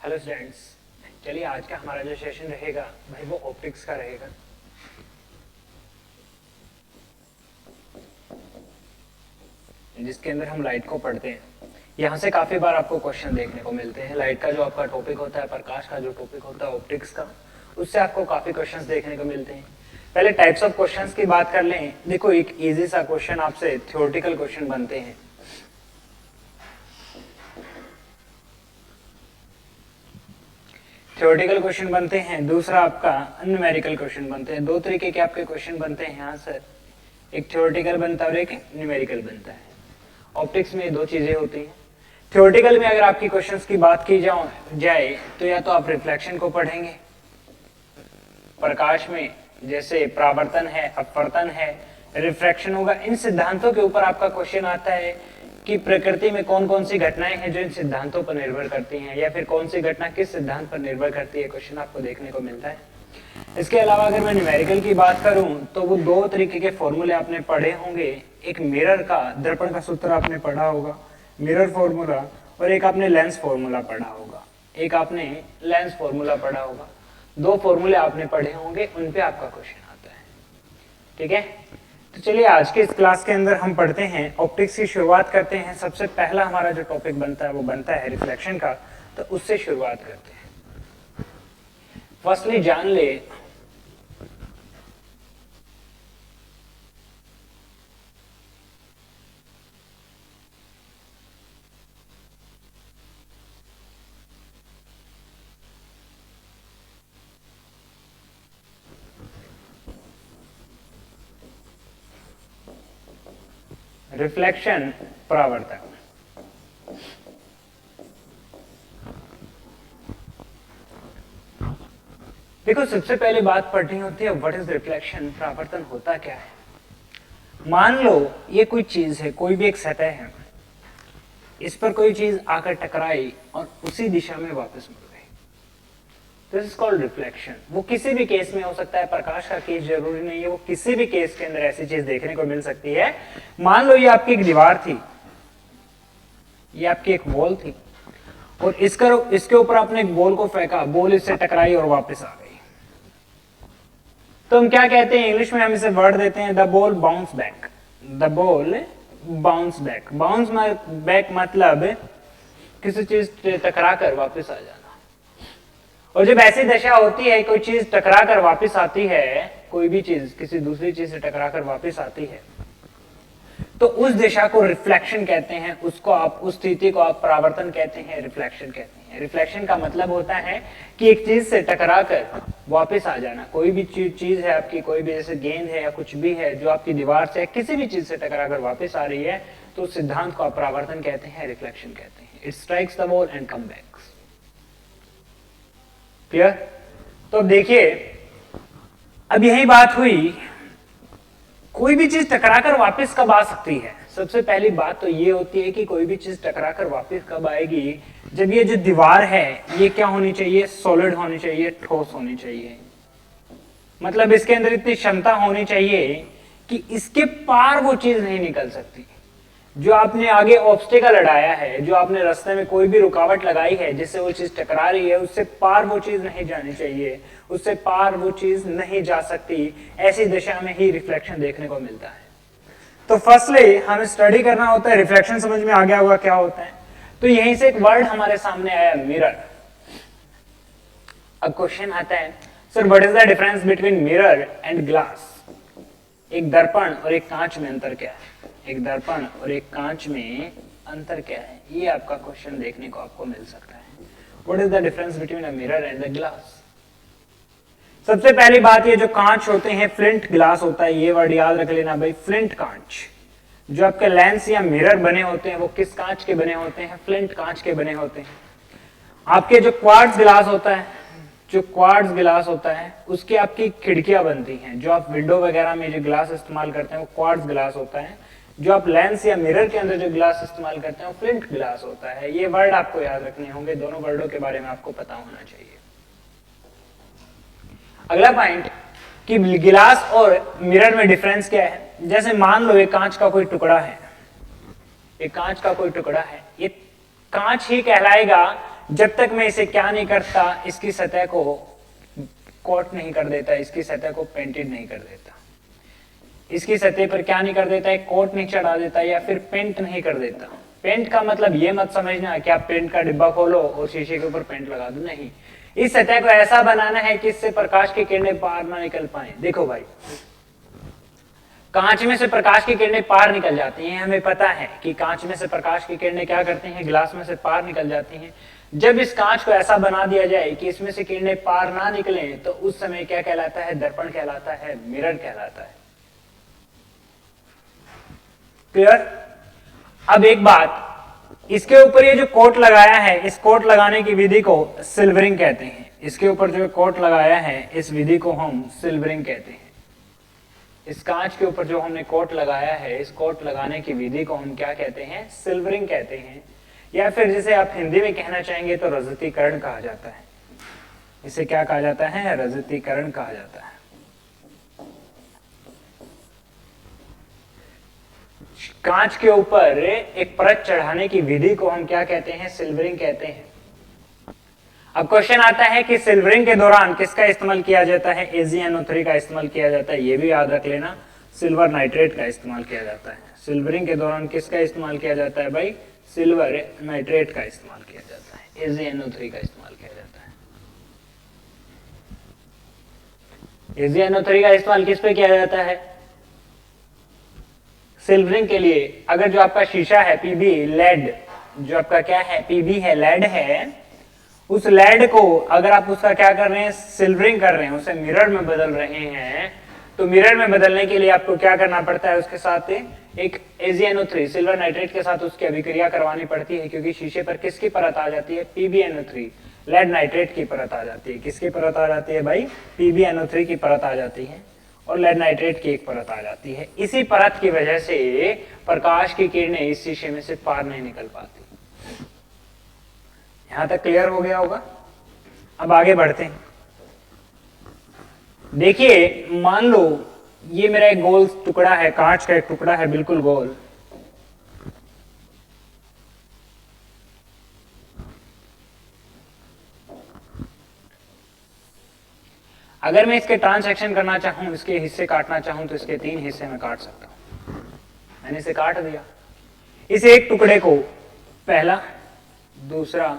Hello students, चलिए आज का हमारा जो सेशन रहेगा भाई वो ऑप्टिक्स का रहेगा। जिसके अंदर हम लाइट को पढ़ते हैं। यहाँ से काफी बार आपको क्वेश्चन देखने को मिलते हैं। लाइट का जो आपका टॉपिक होता है, प्रकाश का जो टॉपिक होता है ऑप्टिक्स का, उससे आपको काफी क्वेश्चंस देखने को मिलते हैं। पहले टाइप्स ऑफ क्वेश्चंस की बात कर लें। देखो, एक इजी सा क्वेश्चन आपसे थ्योरेटिकल क्वेश्चन बनते हैं। थ्योरेटिकल क्वेश्चन बनते हैं, दूसरा आपका न्यूमेरिकल क्वेश्चन बनते हैं। दो तरीके के आपके क्वेश्चन बनते हैं यहाँ सर, एक थ्योरेटिकल बनता है और एक न्यूमेरिकल बनता है। ऑप्टिक्स में दो चीजें होती हैं। थ्योरेटिकल में अगर आपकी क्वेश्चंस की बात की जाए तो या तो आप रिफ्लेक्शन को पढ़ेंगे, प्रकाश में जैसे परावर्तन है, अपवर्तन है, रिफ्रैक्शन होगा। इन सिद्धांतों के ऊपर आपका क्वेश्चन आता है कि प्रकृति में कौन कौन सी घटनाएं हैं जो इन सिद्धांतों पर निर्भर करती हैं, या फिर कौन सी घटना किस सिद्धांत पर निर्भर करती है। क्वेश्चन आपको देखने को मिलता है। इसके अलावा अगर मैं न्यूमेरिकल की बात करूं तो वो दो तरीके के फॉर्मूले आपने पढ़े होंगे। एक मिरर का, दर्पण का सूत्र आपने पढ़ा होगा, मिरर फॉर्मूला, और एक आपने लेंस फॉर्मूला पढ़ा होगा। दो फॉर्मूले आपने पढ़े होंगे, उन पे आपका क्वेश्चन आता है। ठीक है, तो चलिए आज के इस क्लास के अंदर हम पढ़ते हैं, ऑप्टिक्स की शुरुआत करते हैं। सबसे पहला हमारा जो टॉपिक बनता है वो बनता है रिफ्लेक्शन का, तो उससे शुरुआत करते हैं। फर्स्टली जान ले रिफ्लेक्शन, परावर्तन। देखो, सबसे पहले बात पढ़नी होती है व्हाट इज रिफ्लेक्शन, परावर्तन होता क्या है। मान लो ये कोई चीज है, कोई भी एक सतह है, इस पर कोई चीज आकर टकराई और उसी दिशा में वापस मुड़ गई। This is called reflection. वो किसी भी केस में हो सकता है, प्रकाश का केस जरूरी नहीं है, वो किसी भी केस के अंदर ऐसी चीज देखने को मिल सकती है। मान लो ये आपकी एक दीवार थी, ये आपकी एक वॉल थी, और इसके ऊपर आपने एक बॉल को फेंका, बॉल इससे टकराई और वापस आ गई। तो हम क्या कहते हैं, इंग्लिश में हम इसे वर्ड देते हैं the ball bounce back. The ball bounce back. Bounce back मतलब किसी चीज टकरा कर वापस आ जाना। और जब ऐसी दशा होती है, कोई चीज टकरा कर वापस आती है, कोई भी चीज किसी दूसरी चीज से टकरा कर वापस आती है, तो उस दिशा को रिफ्लेक्शन कहते हैं। उसको आप, उस स्थिति को आप परावर्तन कहते हैं, रिफ्लेक्शन कहते हैं। रिफ्लेक्शन का मतलब होता है कि एक चीज से टकरा कर वापस आ जाना। कोई भी चीज है आपकी, कोई भी जैसे गेंद है या कुछ भी है जो आपकी दीवार से किसी भी चीज से टकरा कर वापस आ रही है, तो उस सिद्धांत को आप परावर्तन कहते हैं, रिफ्लेक्शन कहते हैं। It strikes the ball and come back. Clear? तो अब देखिए, अब यही बात हुई, कोई भी चीज टकराकर वापस कब आ सकती है। सबसे पहली बात तो ये होती है कि कोई भी चीज टकराकर वापस कब आएगी, जब ये जो दीवार है ये क्या होनी चाहिए, सॉलिड होनी चाहिए, ठोस होनी चाहिए। मतलब इसके अंदर इतनी क्षमता होनी चाहिए कि इसके पार वो चीज नहीं निकल सकती। जो आपने आगे ऑब्स्टिकल लड़ाया है, जो आपने रास्ते में कोई भी रुकावट लगाई है जिससे वो चीज टकरा रही है, उससे पार वो चीज नहीं जानी चाहिए, उससे पार वो चीज नहीं जा सकती। ऐसी दिशा में ही रिफ्लेक्शन देखने को मिलता है। तो फर्स्टली हमें स्टडी करना होता है, रिफ्लेक्शन समझ में आ गया होगा क्या होता है। तो यहीं से एक वर्ड हमारे सामने आया, मिरर। अब क्वेश्चन आता है, sir what is the difference between mirror and glass. एक दर्पण और एक कांच में अंतर क्या है, एक दर्पण और एक कांच में अंतर क्या है, ये आपका क्वेश्चन देखने को आपको मिल सकता है। What is the difference between a mirror and the glass. सबसे पहली बात, ये जो कांच होते हैं, फ्लिंट ग्लास होता है, ये वर्ड याद रख लेना भाई, फ्लिंट कांच। जो आपके लेंस या मिरर बने होते हैं वो किस कांच के बने होते हैं, फ्लिंट कांच के बने होते हैं। आपके जो क्वार्ट्ज ग्लास होता है, जो क्वार्ट्ज ग्लास होता है, उसकी आपकी खिड़कियां बनती हैं। जो आप विंडो वगैरह में जो ग्लास इस्तेमाल करते हैं वो क्वार्ट्ज ग्लास होता है। जो आप लेंस या मिरर के अंदर जो ग्लास इस्तेमाल करते हैं वो फ्लिंट ग्लास होता है। ये वर्ड आपको याद रखने होंगे, दोनों वर्डों के बारे में आपको पता होना चाहिए। अगला पॉइंट कि गिलास और मिरर में डिफरेंस क्या है। जैसे मान लो एक कांच का कोई टुकड़ा है, एक कांच का कोई टुकड़ा है, ये कांच ही कहलाएगा जब तक मैं इसे क्या नहीं करता, इसकी सतह को कोट नहीं कर देता, इसकी सतह को पेंटेड नहीं कर देता, इसकी सतह पर क्या नहीं कर देता, एक कोट नहीं चढ़ा देता या फिर पेंट नहीं कर देता। पेंट का मतलब ये मत समझना कि आप पेंट का डिब्बा खोलो और शीशे के ऊपर पेंट लगा दो, नहीं। इस सतह को ऐसा बनाना है कि इससे प्रकाश की किरणें बाहर ना निकल पाए। देखो भाई, कांच में से प्रकाश की किरणें पार निकल जाती हैं, हमें पता है कि कांच में से प्रकाश की किरणें क्या करती हैं, ग्लास में से पार निकल जाती हैं। जब इस कांच को ऐसा बना दिया जाए कि इसमें से किरणें पार ना निकले, तो उस समय क्या कहलाता है, दर्पण कहलाता है, मिरर कहलाता है। क्लियर? अब एक बात, इसके ऊपर ये जो कोट लगाया है, इस कोट लगाने की विधि को सिल्वरिंग कहते हैं। इसके ऊपर जो कोट लगाया है, इस विधि को हम सिल्वरिंग कहते हैं। इस कांच के ऊपर जो हमने कोट लगाया है, इस कोट लगाने की विधि को हम क्या कहते हैं, सिल्वरिंग कहते हैं, या फिर जिसे आप हिंदी में कहना चाहेंगे तो रजतीकरण कहा जाता है। इसे क्या कहा जाता है, रजतीकरण कहा जाता है। कांच के ऊपर एक परत चढ़ाने की विधि को हम क्या कहते हैं, सिल्वरिंग कहते हैं। अब क्वेश्चन आता है कि सिल्वरिंग के दौरान किसका इस्तेमाल किया जाता है, AgNO3 का इस्तेमाल किया जाता है। ये भी याद रख लेना, सिल्वर नाइट्रेट का इस्तेमाल किया जाता है। सिल्वरिंग के दौरान किसका इस्तेमाल किया जाता है भाई, सिल्वर नाइट्रेट का इस्तेमाल किया जाता है, AgNO3 का इस्तेमाल किया जाता है। AgNO3 का इस्तेमाल किस पे किया जाता है, सिल्वरिंग के लिए। अगर जो आपका शीशा है पीबी, लेड जो आपका क्या है, पीबी है, लेड है, उस लेड को अगर आप उसका क्या कर रहे हैं, सिल्वरिंग कर रहे हैं, उसे मिरर में बदल रहे हैं, तो मिरर में बदलने के लिए आपको क्या करना पड़ता है, उसके साथ एक AgNO3 सिल्वर नाइट्रेट के साथ उसकी अभिक्रिया करवानी पड़ती है, क्योंकि शीशे पर किसकी परत आ जाती है, PbNO3 लेड नाइट्रेट की परत आ जाती है। किसकी परत आ जाती है भाई, PbNO3 की परत आ जाती है और लेड नाइट्रेट की एक परत आ जाती है। इसी परत की वजह से प्रकाश की किरणें इस शीशे में से पार नहीं निकल पाती। यहां तक क्लियर हो गया होगा। अब आगे बढ़ते हैं। देखिए, मान लो ये मेरा एक गोल टुकड़ा है, कांच का एक टुकड़ा है बिल्कुल गोल। अगर मैं इसके ट्रांसैक्शन करना चाहूं, इसके हिस्से काटना चाहूं, तो इसके 3 हिस्से में काट सकता हूं। मैंने इसे काट दिया। इस एक टुकड़े को पहला, दूसरा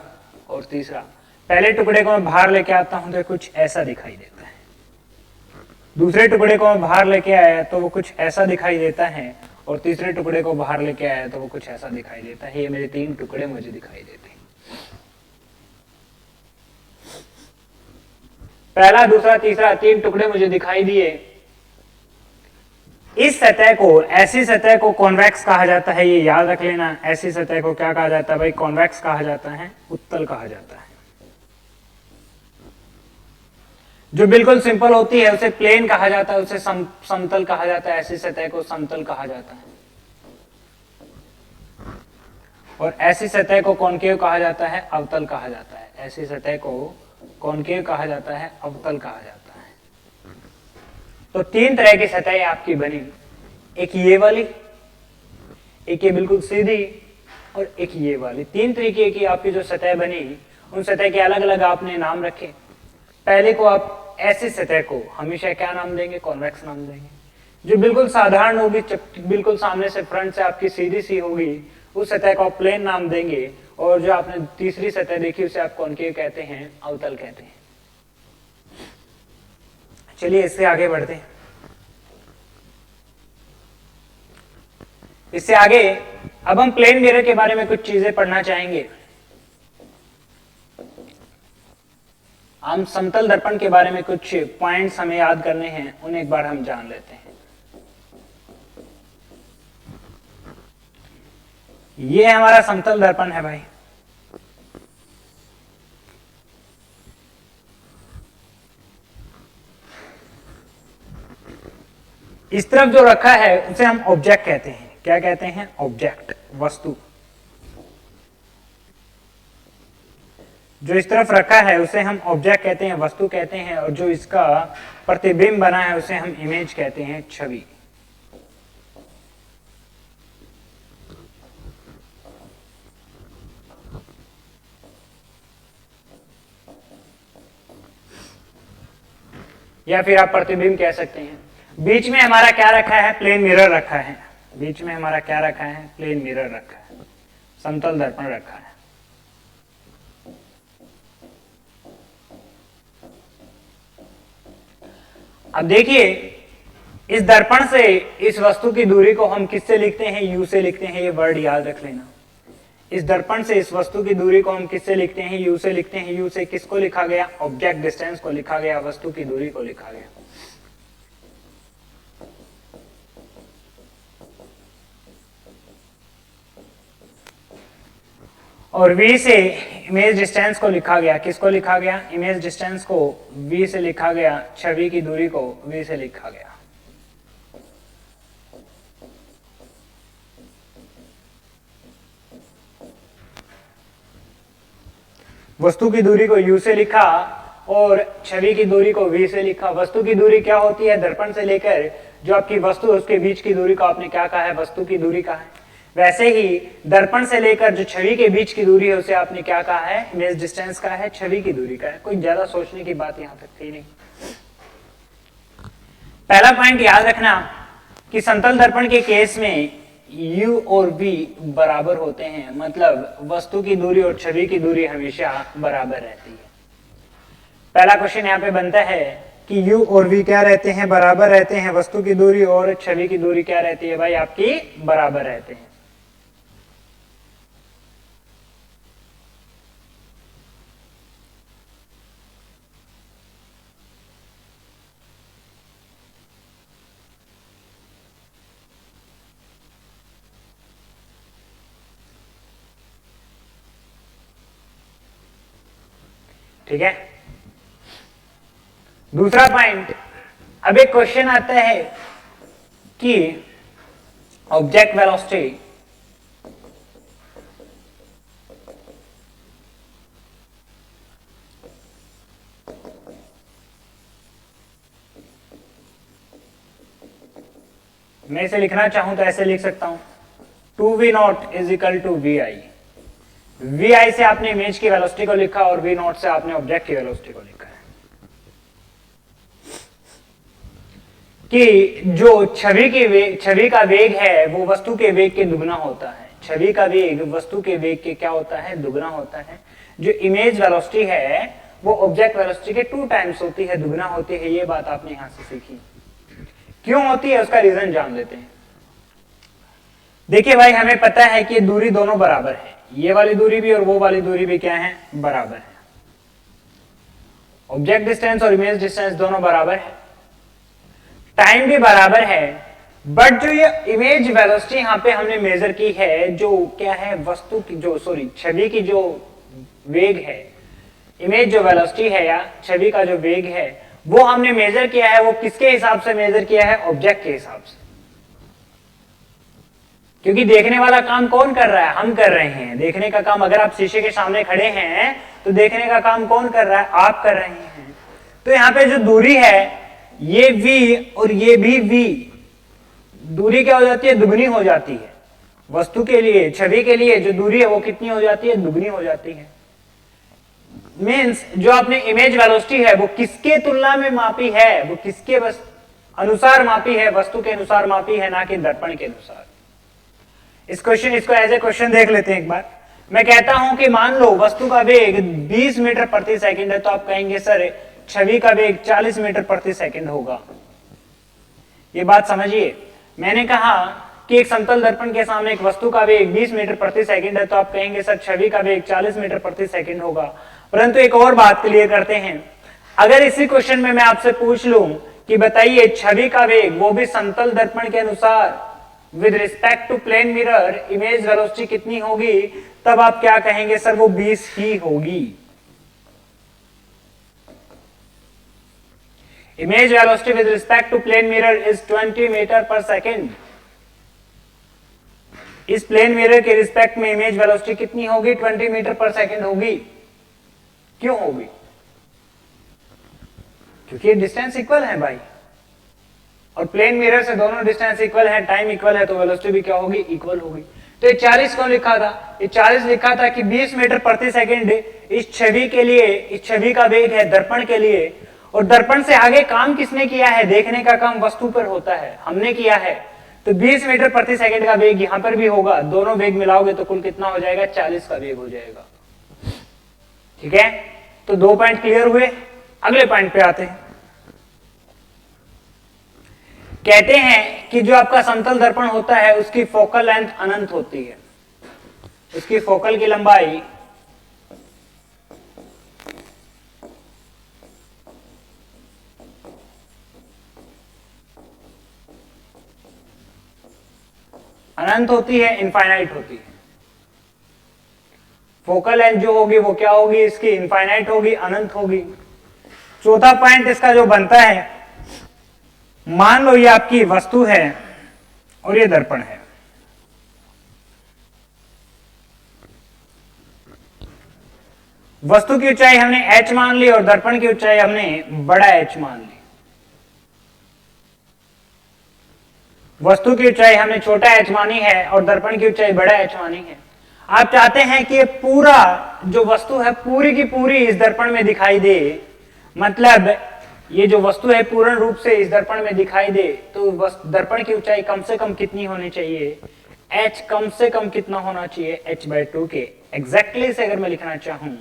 और तीसरा, पहले टुकड़े को मैं बाहर लेके आता हूं तो कुछ ऐसा दिखाई देता है। दूसरे टुकड़े को मैं बाहर लेके आया तो वो कुछ ऐसा दिखाई देता है, और तीसरे टुकड़े को बाहर लेके आया तो वो कुछ ऐसा दिखाई देता है। ये मेरे 3 टुकड़े मुझे दिखाई देते हैं। पहला, दूसरा, तीसरा, 3 टुकड़े मुझे दिखाई दिए। इस सतह को, ऐसी सतह को कॉन्वेक्स कहा जाता है, ये याद रख लेना। ऐसी सतह को क्या कहा जाता है भाई, कॉन्वेक्स कहा जाता है, उत्तल कहा जाता है। जो बिल्कुल सिंपल होती है उसे प्लेन कहा जाता है, उसे समतल कहा जाता है। ऐसी सतह को समतल कहा जाता है, और ऐसी सतह को कॉनकेव कहा जाता है, अवतल कहा जाता है। ऐसी सतह को कॉनकेव कहा जाता है, अवतल कहा जाता है। तो 3 तरह की सतह आपकी बनी, एक ये वाली, एक ये बिल्कुल सीधी, और एक ये वाली। 3 तरीके की आपकी जो सतह बनी, उन सतह के अलग अलग आपने नाम रखे। पहले को आप, ऐसी सतह को हमेशा क्या नाम देंगे, कॉन्वेक्स नाम देंगे। जो बिल्कुल साधारण होगी, बिल्कुल सामने से फ्रंट से आपकी सीधी सी होगी, उस सतह को आप प्लेन नाम देंगे। और जो आपने तीसरी सतह देखी उसे आप कॉनकेव कहते हैं, अवतल कहते हैं। चलिए इससे आगे बढ़ते हैं। इससे आगे अब हम प्लेन मिरर के बारे में कुछ चीजें पढ़ना चाहेंगे। हम समतल दर्पण के बारे में कुछ पॉइंट्स हमें याद करने हैं, उन्हें एक बार हम जान लेते हैं। ये हमारा समतल दर्पण है भाई। इस तरफ जो रखा है उसे हम ऑब्जेक्ट कहते हैं। क्या कहते हैं, ऑब्जेक्ट, वस्तु। जो इस तरफ रखा है उसे हम ऑब्जेक्ट कहते हैं, वस्तु कहते हैं। और जो इसका प्रतिबिंब बना है उसे हम इमेज कहते हैं, छवि। या फिर आप प्रतिबिंब कह सकते हैं। बीच में हमारा क्या रखा है, प्लेन मिरर रखा है। बीच में हमारा क्या रखा है, प्लेन मिरर रखा है, समतल दर्पण रखा है। अब देखिए, इस दर्पण से इस वस्तु की दूरी को हम किससे लिखते हैं, यू से लिखते हैं। ये वर्ड याद रख लेना। इस दर्पण से इस वस्तु की दूरी को हम किससे लिखते हैं, यू से लिखते हैं। यू से किसको लिखा गया, ऑब्जेक्ट डिस्टेंस को लिखा गया, वस्तु की दूरी को लिखा गया। और v से इमेज डिस्टेंस को लिखा गया, किसको लिखा गया, इमेज डिस्टेंस को v से लिखा गया, छवि की दूरी को v से लिखा गया। वस्तु की दूरी को u से लिखा और छवि की दूरी को v से लिखा। वस्तु की दूरी क्या होती है, दर्पण से लेकर जो आपकी वस्तु है उसके बीच की दूरी को आपने क्या कहा है, वस्तु की दूरी कहा है। वैसे ही दर्पण से लेकर जो छवि के बीच की दूरी है उसे आपने क्या कहा है, इमेज डिस्टेंस का है, छवि की दूरी का है। कोई ज्यादा सोचने की बात यहां तक थी नहीं। पहला पॉइंट याद रखना कि समतल दर्पण के केस में u और v बराबर होते हैं, मतलब वस्तु की दूरी और छवि की दूरी हमेशा बराबर रहती है। पहला क्वेश्चन यहाँ पे बनता है कि u और v क्या रहते हैं, बराबर रहते हैं। वस्तु की दूरी और छवि की दूरी क्या रहती है भाई, आपकी बराबर रहते हैं। ठीक है। दूसरा पॉइंट, अब एक क्वेश्चन आता है कि ऑब्जेक्ट वेलोसिटी मैं इसे लिखना चाहूं तो ऐसे लिख सकता हूं, 2v0 is equal to vi। vi से आपने इमेज की वेलोसिटी को लिखा और v0 से आपने ऑब्जेक्ट की वेलोसिटी को लिखा है कि जो छवि का वेग है वो वस्तु के वेग के दुगना होता है। छवि का वेग वस्तु के वेग के क्या होता है, दुगना होता है। जो इमेज वेलोसिटी है वो ऑब्जेक्ट वेलोसिटी के 2 टाइम्स होती है, दुगना होती है। ये बात आपने यहां से सीखी। क्यों होती है उसका रीजन जान लेते हैं। देखिए भाई, हमें पता है कि दूरी दोनों बराबर है, ये वाली दूरी भी और वो वाली दूरी भी क्या है, बराबर है। ऑब्जेक्ट डिस्टेंस और इमेज डिस्टेंस दोनों बराबर है, टाइम भी बराबर है। बट जो ये इमेज वेलोसिटी यहां पे हमने मेजर की है, जो क्या है, वस्तु की जो छवि की जो वेग है, इमेज जो वेलोसिटी है या छवि का जो वेग है वो हमने मेजर किया है, वो किसके हिसाब से मेजर किया है, ऑब्जेक्ट के हिसाब से। क्योंकि देखने वाला काम कौन कर रहा है, हम कर रहे हैं। देखने का काम, अगर आप शीशे के सामने खड़े हैं तो देखने का काम कौन कर रहा है, आप कर रहे हैं। तो यहाँ पे जो दूरी है ये v और ये भी v, दूरी क्या हो जाती है, दुगनी हो जाती है। वस्तु के लिए, छवि के लिए जो दूरी है वो कितनी हो जाती है, दुगनी हो जाती है। मीन्स जो आपने इमेज वेलोसिटी है वो किसके तुलना में मापी है, वो किसके अनुसार मापी है, वस्तु के अनुसार मापी है, ना कि दर्पण के अनुसार। इसको एज ए क्वेश्चन देख लेते हैं एक बार। मैं कहता हूं कि मान लो वस्तु का वेग 20 मीटर प्रति सेकंड है, तो आप कहेंगे सर छवि का वेग 40 मीटर प्रति सेकंड होगा। ये बात समझिए, मैंने कहा कि एक समतल दर्पण के सामने एक वस्तु का वेग 20 मीटर प्रति सेकंड है, तो आप कहेंगे सर छवि का वेग 40 मीटर प्रति सेकंड होगा। परंतु एक और बात क्लियर करते हैं, अगर इसी क्वेश्चन में मैं आपसे पूछ लूं कि बताइए छवि का वेग वो भी समतल दर्पण के अनुसार with respect to plane mirror image velocity कितनी होगी, तब आप क्या कहेंगे, सर वो 20 ही होगी। Image velocity with respect to plane mirror is 20 metre per second. इस प्लेन मिरर के रिस्पेक्ट में इमेज वेलोसिटी कितनी होगी, 20 मीटर पर सेकेंड होगी। क्यों होगी, क्योंकि डिस्टेंस इक्वल है भाई, और प्लेन मिरर से दोनों डिस्टेंस इक्वल है, टाइम इक्वल है, तो वेलोसिटी भी क्या होगी, इक्वल होगी। तो ये 40 क्यों लिखा था, ये 40 लिखा था कि 20 मीटर प्रति सेकंड इस छवि के लिए, इस छवि का वेग है दर्पण के लिए, और दर्पण से आगे काम किसने किया है? देखने का काम वस्तु पर होता है, हमने किया है। तो 20 मीटर प्रति सेकंड का वेग यहां पर भी होगा, दोनों वेग मिलाओगे तो कुल कितना हो जाएगा? 40 का वेग हो जाएगा। ठीक है, तो 2 पॉइंट क्लियर हुए। अगले पॉइंट पे आते हैं। कहते हैं कि जो आपका समतल दर्पण होता है उसकी फोकल लेंथ अनंत होती है, उसकी फोकल की लंबाई अनंत होती है, इनफाइनाइट होती है। फोकल लेंथ जो होगी वो क्या होगी? इसकी इनफाइनाइट होगी, अनंत होगी। चौथा पॉइंट इसका जो बनता है, मान लो ये आपकी वस्तु है और ये दर्पण है। वस्तु की ऊंचाई हमने h मान ली और दर्पण की ऊंचाई हमने बड़ा H मान ली। वस्तु की ऊंचाई हमने छोटा h मानी है और दर्पण की ऊंचाई बड़ा H मानी है। आप चाहते हैं कि ये पूरा जो वस्तु है पूरी की पूरी इस दर्पण में दिखाई दे, मतलब ये जो वस्तु है पूर्ण रूप से इस दर्पण में दिखाई दे, तो दर्पण की ऊंचाई कम से कम कितनी होनी चाहिए? h कम से कम कितना होना चाहिए? h/2 के एग्जैक्टली से अगर मैं लिखना चाहूं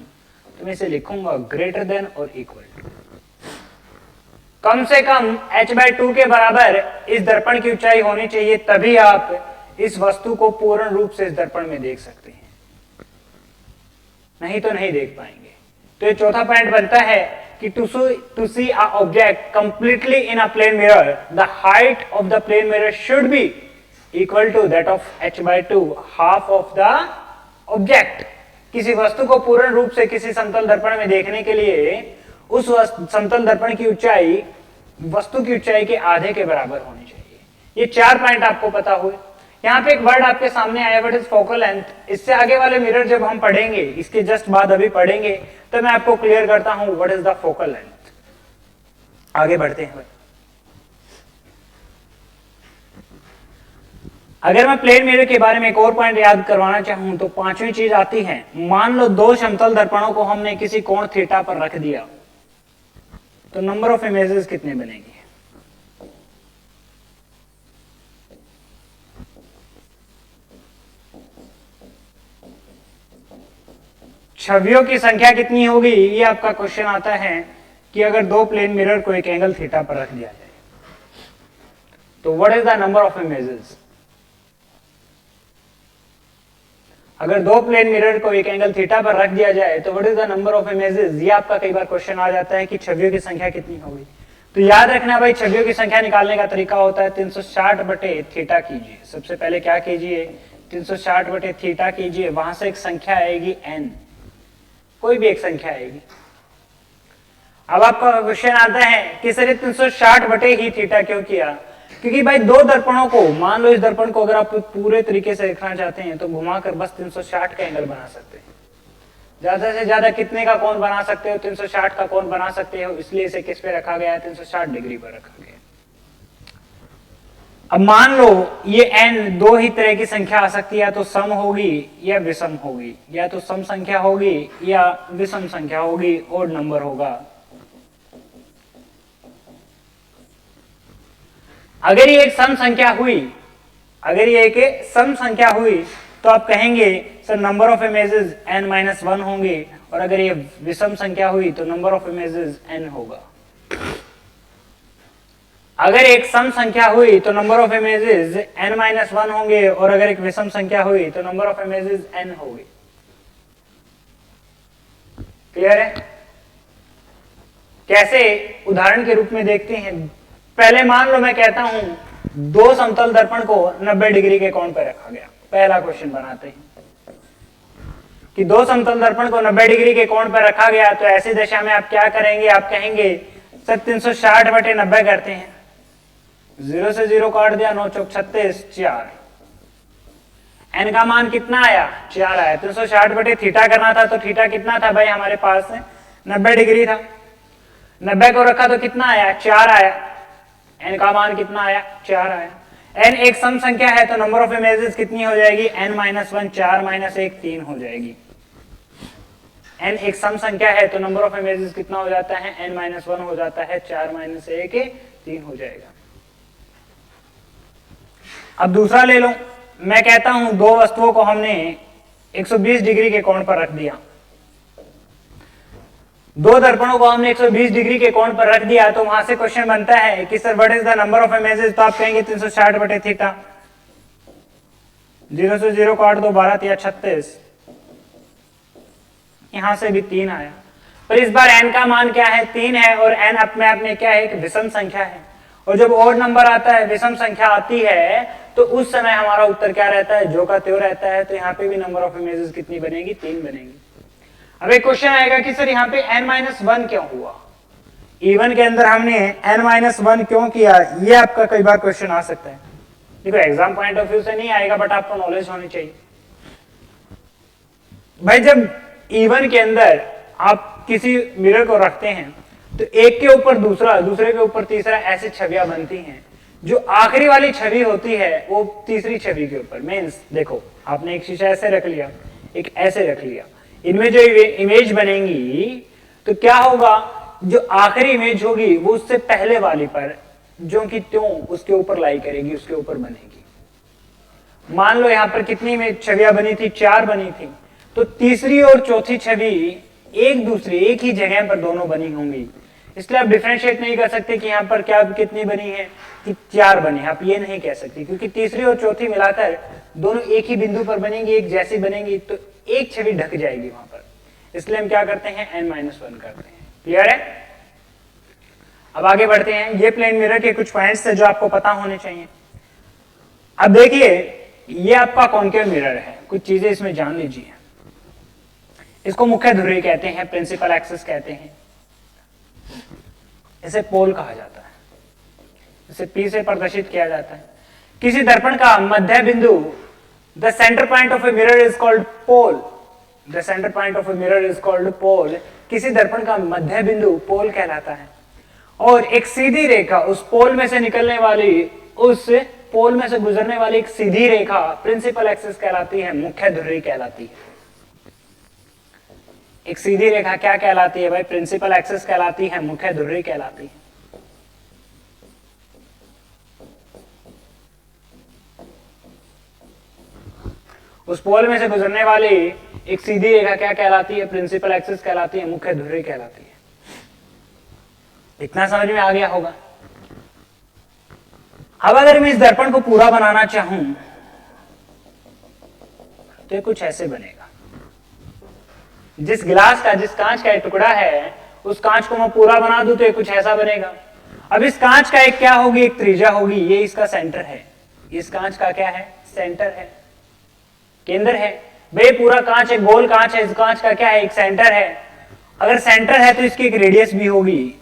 तो मैं इसे लिखूंगा ग्रेटर देन और इक्वल टू। कम से कम h/2 के बराबर इस दर्पण की ऊंचाई होनी चाहिए, तभी आप इस वस्तु को पूर्ण रूप से इस दर्पण में देख सकते हैं, नहीं तो नहीं देख पाएंगे। तो ये चौथा पॉइंट बनता है कि to see a object completely in a plane mirror, the height of the plane mirror should be equal to that of h/2, half of the object. किसी वस्तु को पूर्ण रूप से किसी समतल दर्पण में देखने के लिए उस समतल दर्पण की ऊंचाई वस्तु की ऊंचाई के आधे के बराबर होनी चाहिए। ये 4 पॉइंट आपको पता हुए। यहाँ पे एक वर्ड आपके सामने आया, व्हाट इज फोकल लेंथ। इससे आगे वाले मिरर जब हम पढ़ेंगे, इसके जस्ट बाद अभी पढ़ेंगे, तो मैं आपको क्लियर करता हूं what is the focal length. आगे बढ़ते हैं। अगर मैं प्लेन मिरर के बारे में एक और पॉइंट याद करवाना चाहूं तो 5वीं चीज आती है, मान लो 2 समतल दर्पणों को हमने किसी कोण थीटा पर रख दिया, तो नंबर ऑफ इमेजेस कितने बनेंगे? छवियों की संख्या कितनी होगी? ये आपका क्वेश्चन आता है कि अगर 2 प्लेन मिरर को एक एंगल थीटा पर रख दिया जाए तो what is the number of images? अगर 2 प्लेन मिरर को एक एंगल थीटा पर रख दिया जाए तो what is the number of images? ये आपका कई बार क्वेश्चन आ जाता है कि छवियों की संख्या कितनी होगी। तो याद रखना भाई, छवियों की संख्या निकालने का तरीका होता है 360 बटे थीटा कीजिए। सबसे पहले क्या कीजिए? 360 बटे थीटा कीजिए, वहां से एक संख्या आएगी n, कोई भी एक संख्या आएगी। अब आपका क्वेश्चन आता है कि सर 360 बटे ही थीटा क्यों किया? क्योंकि भाई 2 दर्पणों को, मान लो इस दर्पण को अगर आप पूरे तरीके से देखना चाहते हैं तो घुमाकर बस 360 का एंगल बना सकते हैं। ज्यादा से ज्यादा कितने का कोण बना सकते हो? 360 का कोण बना सकते हो, इसलिए इसे किस पे रखा गया है? 360 डिग्री पर रखा गया। अब मान लो ये n 2 ही तरह की संख्या आ सकती है, या तो सम होगी या विषम होगी, या तो सम संख्या होगी या विषम संख्या होगी, ओड नंबर होगा। अगर ये एक सम संख्या हुई, अगर ये एक सम संख्या हुई तो आप कहेंगे sir number of images n-1 होंगे, और अगर ये विषम संख्या हुई तो नंबर ऑफ इमेजेस n होगा। अगर एक सम संख्या हुई तो नंबर ऑफ इमेजेस n-1 होंगे, और अगर एक विषम संख्या हुई तो नंबर ऑफ इमेजेस n होगी। क्लियर है? कैसे? उदाहरण के रूप में देखते हैं। पहले मान लो मैं कहता हूं 2 समतल दर्पण को 90 डिग्री के कोण पर रखा गया। पहला क्वेश्चन बनाते हैं कि 2 समतल दर्पण को 90 डिग्री के कोण पर रखा गया, तो ऐसी दशा में आप क्या करेंगे? आप कहेंगे सर 360 बटे 90 करते हैं, 0 से 0 काट दिया, 9 चौक 36, 4। n का मान कितना आया? 4 आया। 360 बटे थीटा करना था, तो थीटा कितना था भाई हमारे पास? 90 डिग्री था। 90 को रखा तो कितना आया? 4 आया। n का मान कितना आया? 4 आया। n एक सम संख्या है तो नंबर ऑफ इमेजेस कितनी हो जाएगी? n-1, 4 - 1 3 हो जाएगी। n एक सम संख्या है तो नंबर ऑफ इमेजेस कितना हो जाता है, n-1 हो जाता है, 4 - 1 3 हो जाएगा। अब दूसरा ले लो, मैं कहता हूं दो वस्तुओं को हमने 120 डिग्री के कोण पर रख दिया, दो दर्पणों को हमने 120 डिग्री के कोण पर रख दिया, तो वहां से क्वेश्चन बनता है कि sir what is the number of images, तो आप कहेंगे 360/θ, 0 से 0 काट दो, 12 या 36, यहां से भी 3 आया, पर इस बार n का मान क्या है, 3 है, और n अपने आप में क्या है, एक विषम संख्या है, और जब ओड नंबर आता है, विषम संख्या आती है, तो उस समय हमारा उत्तर क्या रहता है, जो का त्यों रहता है, तो यहाँ पे भी नंबर ऑफ इमेजेस कितनी बनेगी, 3 बनेगी। अब एक क्वेश्चन आएगा कि सर यहाँ पे n-1 क्यों हुआ, इवन के अंदर हमने n-1 क्यों किया, ये आपका कई बार क्वेश्चन आ सकता है। देखो एग्जाम पॉइंट ऑफ व्यू से नहीं आएगा, बट आपको नॉलेज होनी चाहिए। भाई जब इवन के अंदर आप किसी मिरर को रखते हैं तो एक के ऊपर दूसरा, दूसरे के ऊपर तीसरा, ऐसी छवियां बनती हैं, जो आखिरी वाली छवि होती है वो तीसरी छवि के ऊपर, मीन्स देखो आपने एक शीशा ऐसे रख लिया, एक ऐसे रख लिया, इनमें जो इमेज बनेंगी तो क्या होगा, जो आखिरी इमेज होगी वो उससे पहले वाली पर जो कि त्यों उसके ऊपर लाई करेगी, उसके ऊपर बनेगी। मान लो यहां पर कितनी इमेज छवियां बनी थी, 4 बनी थी, तो तीसरी और चौथी छवि एक दूसरी एक ही जगह पर दोनों बनी होंगी, इसलिए आप डिफरेंशिएट नहीं कर सकते कि यहाँ पर क्या कितनी बनी है, कि 4 बनी, आप ये नहीं कह सकते, क्योंकि तीसरी और चौथी मिलाकर दोनों एक ही बिंदु पर बनेंगी, एक जैसी बनेंगी, तो एक छवि ढक जाएगी वहां पर, इसलिए हम क्या करते हैं, n-1 करते हैं। क्लियर है? अब आगे बढ़ते हैं, ये प्लेन मिरर के कुछ पॉइंट्स है जो आपको पता होने चाहिए। अब देखिए ये आपका कॉन्केव मिरर है, कुछ चीजें इसमें जान लीजिए। इसको मुख्य धुरी कहते हैं, प्रिंसिपल एक्सिस कहते हैं, इसे पोल कहा जाता है, इसे P से प्रदर्शित किया जाता है। किसी दर्पण का मध्य बिंदु, the centre point of a mirror is called pole, the centre point of a mirror is called pole, किसी दर्पण का मध्य बिंदु पोल कहलाता है। और एक सीधी रेखा, उस पोल में से निकलने वाली, उस पोल में से गुजरने वाली एक सीधी रेखा प्रिंसिपल एक्सिस कहलाती है, मुख्य धुरी कहलाती है। एक सीधी रेखा क्या कहलाती है भाई, प्रिंसिपल एक्सिस कहलाती है, मुख्य धुरी कहलाती है। उस पोल में से गुजरने वाली एक सीधी रेखा क्या कहलाती है, प्रिंसिपल एक्सिस कहलाती है, मुख्य धुरी कहलाती है। इतना समझ में आ गया होगा। अब अगर मैं इस दर्पण को पूरा बनाना चाहूं तो ये कुछ ऐसे बनेगा, जिस गिलास का, जिस कांच का एक टुकड़ा है, उस कांच को मैं पूरा बना दूं तो ये कुछ ऐसा बनेगा। अब इस कांच का एक क्या होगी, एक त्रिज्या होगी, ये इसका सेंटर है, इस कांच का क्या है, सेंटर है, केंद्र है। भाई पूरा कांच एक गोल कांच है, इस कांच का क्या है, एक सेंटर है। अगर सेंटर है तो इसकी एक रेडियस भी होगी,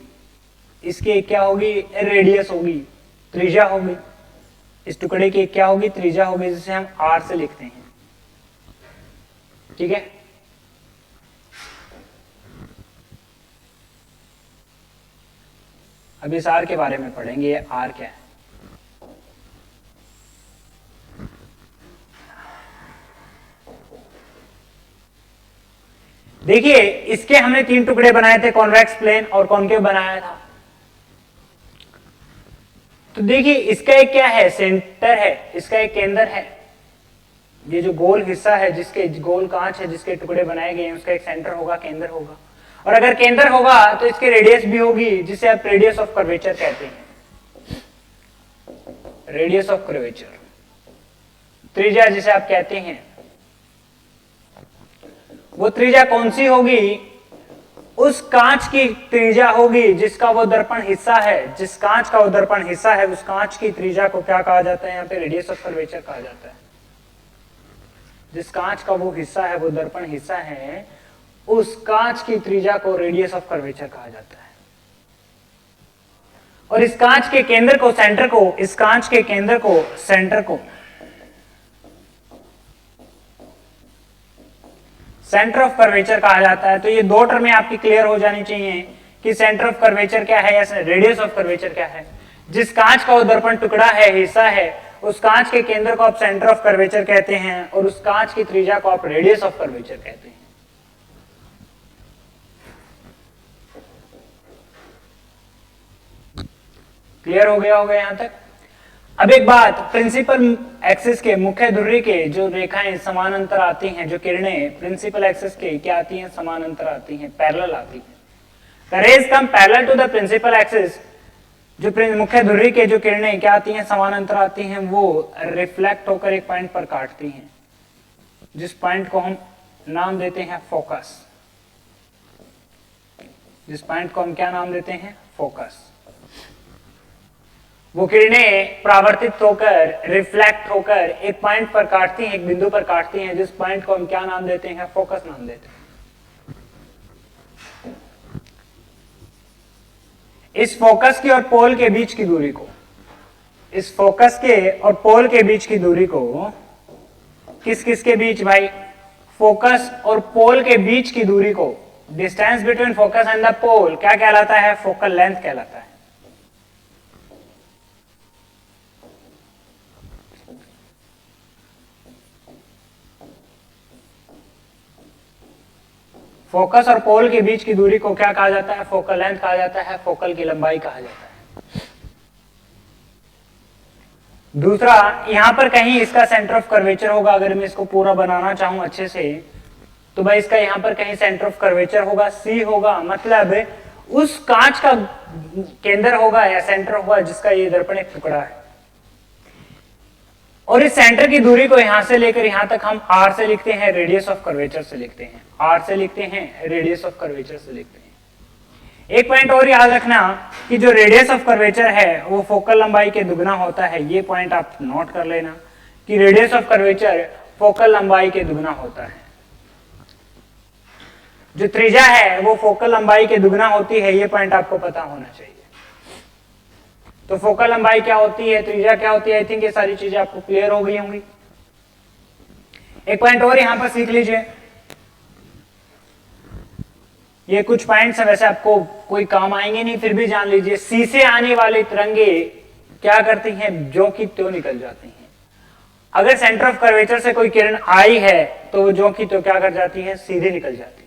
इसकी एक क्या होगी, रेडियस होगी, त्रिज्या होगी। इस टुकड़े की एक क्या होगी, त्रिज्या होगी, जिसे हम r से लिखते हैं। ठीक है, अब इस r के बारे में पढ़ेंगे, ये r क्या है। देखिए इसके हमने 3 टुकड़े बनाए थे, कॉन्वेक्स प्लेन और कॉन्केव बनाया था। तो देखिए इसका एक क्या है, सेंटर है, इसका एक केंद्र है। ये जो गोल हिस्सा है, जिसके गोल कांच है, जिसके टुकड़े बनाए गए हैं, उसका एक सेंटर होगा, केंद्र होगा। और अगर केंद्र होगा तो इसकी रेडियस भी होगी, जिसे आप रेडियस ऑफ कर्वेचर कहते हैं, रेडियस ऑफ कर्वेचर, त्रिज्या जिसे आप कहते हैं। वो त्रिज्या कौन सी होगी, उस कांच की त्रिज्या होगी जिसका वो दर्पण हिस्सा है। जिस कांच का वो दर्पण हिस्सा है, उस कांच की त्रिज्या को क्या कहा जाता है, यहाँ पे रेडियस ऑफ कर्वेचर कहा जाता है। जिस कांच का वो हिस्सा है, वो दर्पण हिस्सा है, उस कांच की त्रिज्या को रेडियस ऑफ कर्वेचर कहा जाता है। और इस कांच के केंद्र को, सेंटर को, इस कांच के केंद्र को, सेंटर को सेंटर ऑफ कर्वेचर कहा जाता है। तो ये दो टर्में आपकी क्लियर हो जानी चाहिए कि सेंटर ऑफ कर्वेचर क्या है या रेडियस ऑफ कर्वेचर क्या है। जिस कांच का वो दर्पण टुकड़ा है, हिस्सा है, उस कांच के केंद्र को आप सेंटर ऑफ कर्वेचर कहते हैं और उस कांच की त्रिज्या को आप रेडियस ऑफ कर्वेचर कहते हैं। क्लियर हो गया होगा यहां तक। अब एक बात, प्रिंसिपल एक्सिस के मुख्य धुरी के जो रेखाएं समानांतर आती हैं, जो किरणें प्रिंसिपल एक्सिस के क्या आती हैं, समानांतर आती हैं, पैरेलल आती हैं। The rays come parallel to the principal axis, जो मुख्य धुरी के जो किरणें क्या आती हैं, समानांतर आती हैं, वो रिफ्लेक्ट होकर एक पॉइंट पर काटती हैं, जिस पॉइंट को हम नाम देते हैं फोकस। जिस पॉइंट को हम क्या नाम देते हैं, फोकस। वो किरणें परावर्तित होकर, रिफ्लेक्ट होकर एक पॉइंट पर काटती हैं, एक बिंदु पर काटती हैं, जिस पॉइंट को हम क्या नाम देते हैं, फोकस नाम देते हैं। इस फोकस की और पोल के बीच की दूरी को, इस फोकस के और पोल के बीच की दूरी को, किस किस के बीच भाई, फोकस और पोल के बीच की दूरी को, distance between focus and the pole क्या कहलाता है, फोकल लेंथ कहलाता है। फोकस और पोल के बीच की दूरी को क्या कहा जाता है, फोकल लेंथ कहा जाता है, फोकल की लंबाई कहा जाता है। दूसरा, यहां पर कहीं इसका सेंटर ऑफ कर्वेचर होगा। अगर मैं इसको पूरा बनाना चाहूं अच्छे से, तो भाई इसका यहां पर कहीं सेंटर ऑफ कर्वेचर होगा, सी होगा, मतलब उस कांच का केंद्र होगा या सेंटर होगा जिसका ये दर्पण एक टुकड़ा है। और इस सेंटर की दूरी को यहां से लेकर यहां तक हम आर से लिखते हैं, रेडियस ऑफ कर्वेचर से लिखते हैं, आर से लिखते हैं, रेडियस ऑफ कर्वेचर से लिखते हैं। एक पॉइंट और याद रखना कि जो रेडियस ऑफ कर्वेचर है वो फोकल लंबाई के दुगना होता है। ये पॉइंट आप नोट कर लेना कि रेडियस ऑफ कर्वेचर फोकल लंबाई के दुगना होता है। जो त्रिज्या है वो फोकल लंबाई के दुगना होती है, ये पॉइंट आपको पता होना चाहिए। तो फोकल लंबाई क्या होती है, त्रिज्या क्या होती है, आई थिंक ये सारी चीजें आपको क्लियर हो गई होंगी। एक पॉइंट और यहां पर सीख लीजिए, ये कुछ पॉइंट्स हैं, वैसे आपको कोई काम आएंगे नहीं, फिर भी जान लीजिए। सी से आने वाली तरंगे क्या करती हैं, जो की त्यों निकल जाती हैं। अगर सेंटर ऑफ कर्वेचर से कोई किरण आई है तो वो जो की त्यों क्या कर जाती है, सीधे निकल जाती है।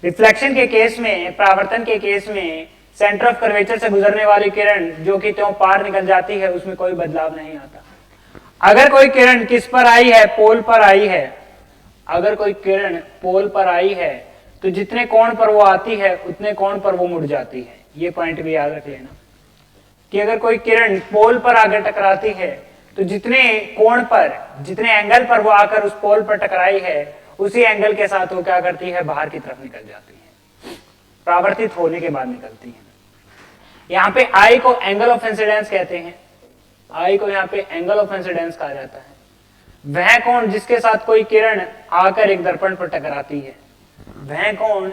रिफ्लेक्शन के केस में, परावर्तन के केस में सेंटर ऑफ कर्वेचर से गुजरने वाली किरण जो कि त्यों पार निकल जाती है, उसमें कोई बदलाव नहीं आता। अगर कोई किरण किस पर आई है, पोल पर आई है, अगर कोई किरण पोल पर आई है तो जितने कोण पर वो आती है उतने कोण पर वो मुड़ जाती है। ये पॉइंट भी याद रख लेना कि अगर कोई किरण पोल पर आकर टकराती है तो जितने कोण पर, जितने एंगल पर वो आकर उस पोल पर टकराई है, उसी एंगल के साथ वो क्या करती है, बाहर की तरफ निकल जाती है, परावर्तित होने के बाद निकलती है। यहां पे आई को एंगल ऑफ इंसिडेंस कहते हैं, आई को यहां पे एंगल ऑफ इंसिडेंस कहा जाता है। वह कोण जिसके साथ कोई किरण आकर एक दर्पण पर टकराती है, वह कोण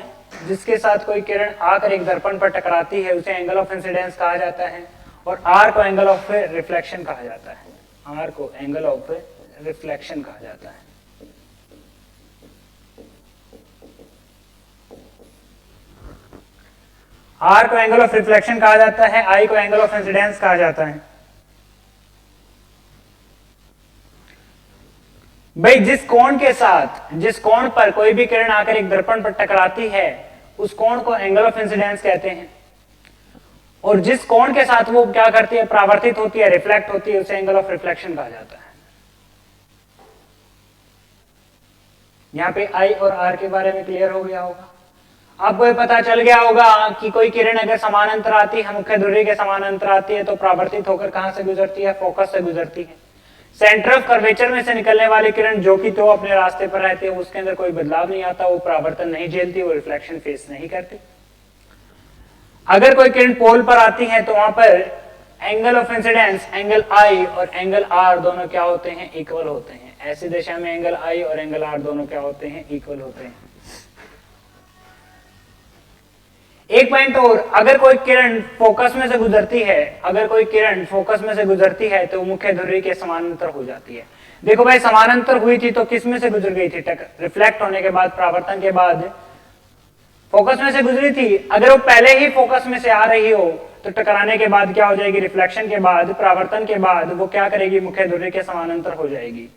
जिसके साथ कोई किरण आकर एक दर्पण पर टकराती है, उसे एंगल ऑफ इंसिडेंस कहा जाता है। और आर को एंगल ऑफ रिफ्लेक्शन कहा जाता है, आर को एंगल ऑफ रिफ्लेक्शन कहा जाता है। आर को एंगल ऑफ रिफ्लेक्शन कहा जाता है, आई को एंगल ऑफ इंसिडेंस कहा जाता है। भाई जिस कोण के साथ, जिस कोण पर कोई भी किरण आकर एक दर्पण पर टकराती है, उस कोण को एंगल ऑफ इंसिडेंस कहते हैं। और जिस कोण के साथ वो क्या करती है, परावर्तित होती है, रिफ्लेक्ट होती है, उसे एंगल ऑफ रिफ्लेक्शन कहा जाता है। यहां पे आई और आर के बारे में क्लियर हो गया होगा। आपको ये पता चल गया होगा कि कोई किरण अगर समानांतर आती है, मुख्य धुरी के समानांतर आती है, तो परावर्तित होकर कहां से गुजरती है, फोकस से गुजरती है। सेंटर ऑफ कर्वेचर में से निकलने वाली किरण जो कि तो अपने रास्ते पर रहती है, उसके अंदर कोई बदलाव नहीं आता, वो परावर्तन नहीं झेलती, वो रिफ्लेक्शन फेस नहीं करती। अगर कोई किरण पोल पर आती है तो वहां पर एंगल ऑफ इंसिडेंस, एंगल आई और एंगल आर दोनों क्या होते हैं, इक्वल होते हैं। ऐसी दिशा में एंगल आई और एंगल आर दोनों क्या होते हैं, इक्वल होते हैं। एक पॉइंट और, अगर कोई किरण फोकस में से गुजरती है, अगर कोई किरण फोकस में से गुजरती है तो मुख्य धुरी के समानांतर हो जाती है। देखो भाई समानांतर हुई थी तो किस में से गुजर गई थी, रिफ्लेक्ट होने के बाद, परावर्तन के बाद फोकस में से गुजरी थी। अगर वो पहले ही फोकस में से आ रही हो तो टकराने के बाद क्या हो जाएगी, रिफ्लेक्शन के बाद, परावर्तन के बाद वो क्या करेगी, मुख्य धुरी के समानांतर हो जाएगी।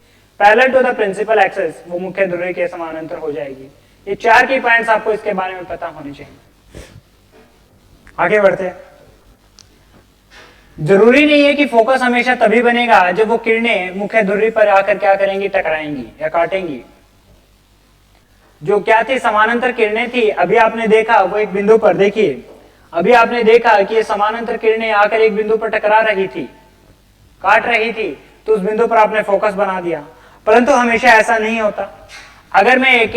Parallel to the principal axis वो मुख्य धुरी के समानांतर हो जाएगी। ये चार की पॉइंट्स आपको इसके बारे में पता होनी चाहिए। आगे बढ़ते हैं। जरूरी नहीं है कि फोकस हमेशा तभी बनेगा जब वो किरणें मुख्य धुरी पर आकर क्या करेंगी, टकराएंगी या काटेंगी। जो क्या थी, समानांतर किरणें थी। अभी आपने देखा वो एक बिंदु पर, देखिए अभी आपने देखा कि ये समानांतर किरणें आकर एक बिंदु पर टकरा रही थी, काट रही थी, तो उस बिंदु पर आपने फोकस बना दिया। परंतु हमेशा ऐसा नहीं होता। अगर मैं एक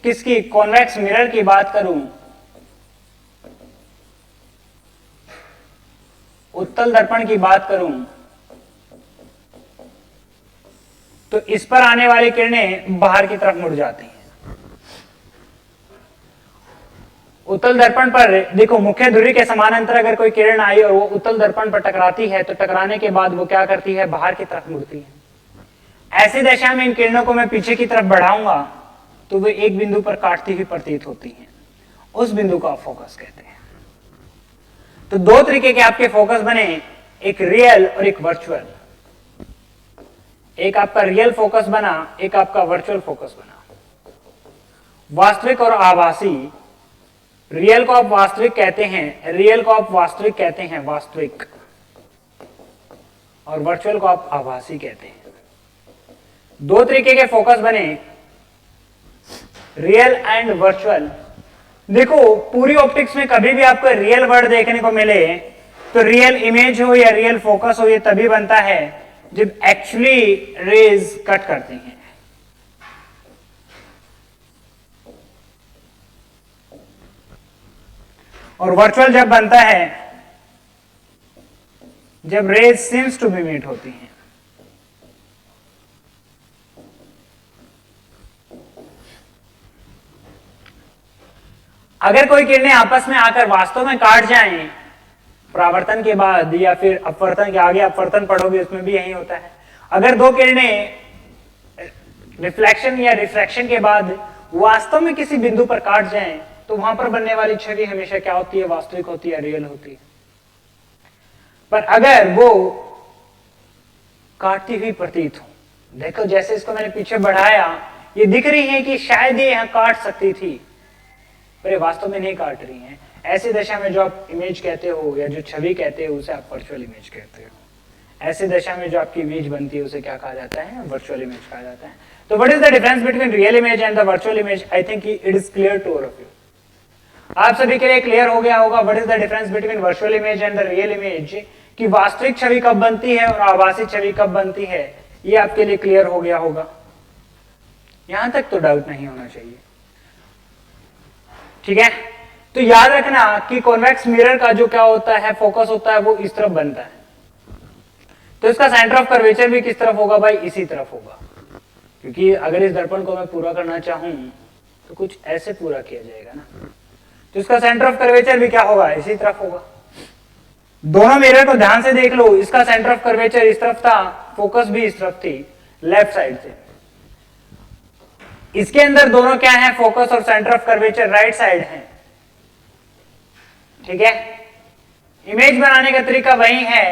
किसकी, कॉन्वेक्स मिरर की बात करूं, उत्तल दर्पण की बात करूं, तो इस पर आने वाली किरणें बाहर की तरफ मुड़ जाती हैं। उत्तल दर्पण पर देखो, मुख्य धुरी के समानांतर अगर कोई किरण आई और वो उत्तल दर्पण पर टकराती है, तो टकराने के बाद वो क्या करती है, बाहर की तरफ मुड़ती है। ऐसी दशा में इन किरणों को मैं पीछे की तरफ बढ़ाऊंगा तो वे एक बिंदु पर काटती हुई प्रतीत होती हैं। उस बिंदु को आप फोकस कहते हैं। तो दो तरीके के आपके फोकस बने, एक रियल और एक वर्चुअल। एक आपका रियल फोकस बना, एक आपका वर्चुअल फोकस बना। वास्तविक और आभासी, रियल को आप वास्तविक कहते हैं, रियल को आप वास्तविक कहते हैं, वास्तविक, और वर्चुअल को आप आभासी कहते हैं। दो तरीके के फोकस बने, रियल एंड वर्चुअल। देखो पूरी ऑप्टिक्स में कभी भी आपको रियल वर्ड देखने को मिले तो रियल इमेज हो या रियल फोकस हो, ये तभी बनता है जब एक्चुअली रेज कट करती हैं। और वर्चुअल जब बनता है जब rays seems to be meet होती हैं। अगर कोई किरणें आपस में आकर वास्तव में काट जाएं परावर्तन के बाद या फिर अपवर्तन के आगे, अपवर्तन पढ़ोगे उसमें भी यही होता है। अगर दो किरणें रिफ्लेक्शन या रिफ्रैक्शन के बाद वास्तव में किसी बिंदु पर काट जाएं तो वहां पर बनने वाली छवि हमेशा क्या होती है, वास्तविक होती है, रियल होती है। पर अगर वो काटती हुई प्रतीत हो, देखो जैसे इसको मैंने पीछे बढ़ाया, ये दिख रही है कि शायद ये यहां काट सकती थी, पर ये वास्तव में नहीं काट रही हैं। ऐसी दशा में जो आप इमेज कहते हो या जो छवि कहते हो उसे आप वर्चुअल इमेज कहते हो। ऐसी दशा में जो आपकी इमेज बनती है उसे क्या कहा जाता है, वर्चुअल इमेज कहा जाता है। तो what is the difference between real image and the virtual image? I think it is clear to all of you. आप सभी के लिए क्लियर हो गया होगा what is the difference between virtual image and the real image, कि वास्तविक छवि कब बनती है और आभासी छवि कब बनती है। ये आपके लिए क्लियर हो गया होगा। यहां तक तो डाउट नहीं होना चाहिए, ठीक है। तो याद रखना कि कॉन्वेक्स मिरर का जो क्या होता है, फोकस होता है, वो इस तरफ बनता है। तो इसका सेंटर ऑफ कर्वेचर भी किस तरफ होगा भाई, इसी तरफ होगा। क्योंकि अगर इस दर्पण को मैं पूरा करना चाहूं तो कुछ ऐसे पूरा किया जाएगा ना, तो इसका सेंटर ऑफ कर्वेचर भी क्या होगा, इसी तरफ होगा। दोनों मिरर को ध्यान से देख लो, इसका सेंटर ऑफ कर्वेचर इस तरफ था, फोकस भी इस तरफ थी, लेफ्ट साइड से। इसके अंदर दोनों क्या है, फोकस और centre of curvature right side है, ठीक है। इमेज बनाने का तरीका वही है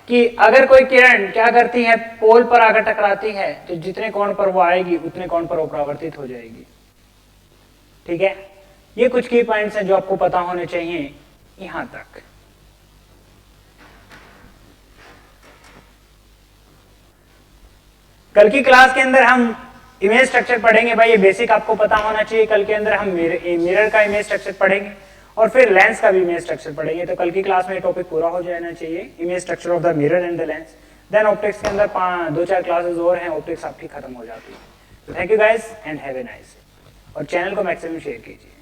कि अगर कोई किरण क्या करती है, पोल पर आकर टकराती है, तो जितने कोण पर वो आएगी उतने कोण पर वो परावर्तित हो जाएगी, ठीक है। ये कुछ की पॉइंट्स हैं जो आपको पता होने चाहिए यहां तक। कल की क्लास के अंदर हम इमेज स्ट्रक्चर पढ़ेंगे भाई, ये बेसिक आपको पता होना चाहिए। कल के अंदर हम मिरर का इमेज स्ट्रक्चर पढ़ेंगे और फिर लेंस का भी इमेज स्ट्रक्चर पढ़ेंगे। तो कल की क्लास में टॉपिक पूरा हो जाना चाहिए, image structure of the mirror and the lens. Then optics के अंदर 2-4 क्लासेस और हैं, ऑप्टिक्स आपकी खत्म हो जाती है। Thank you guys and have a nice day. और चैनल को मैक्सिमम शेयर कीजिए।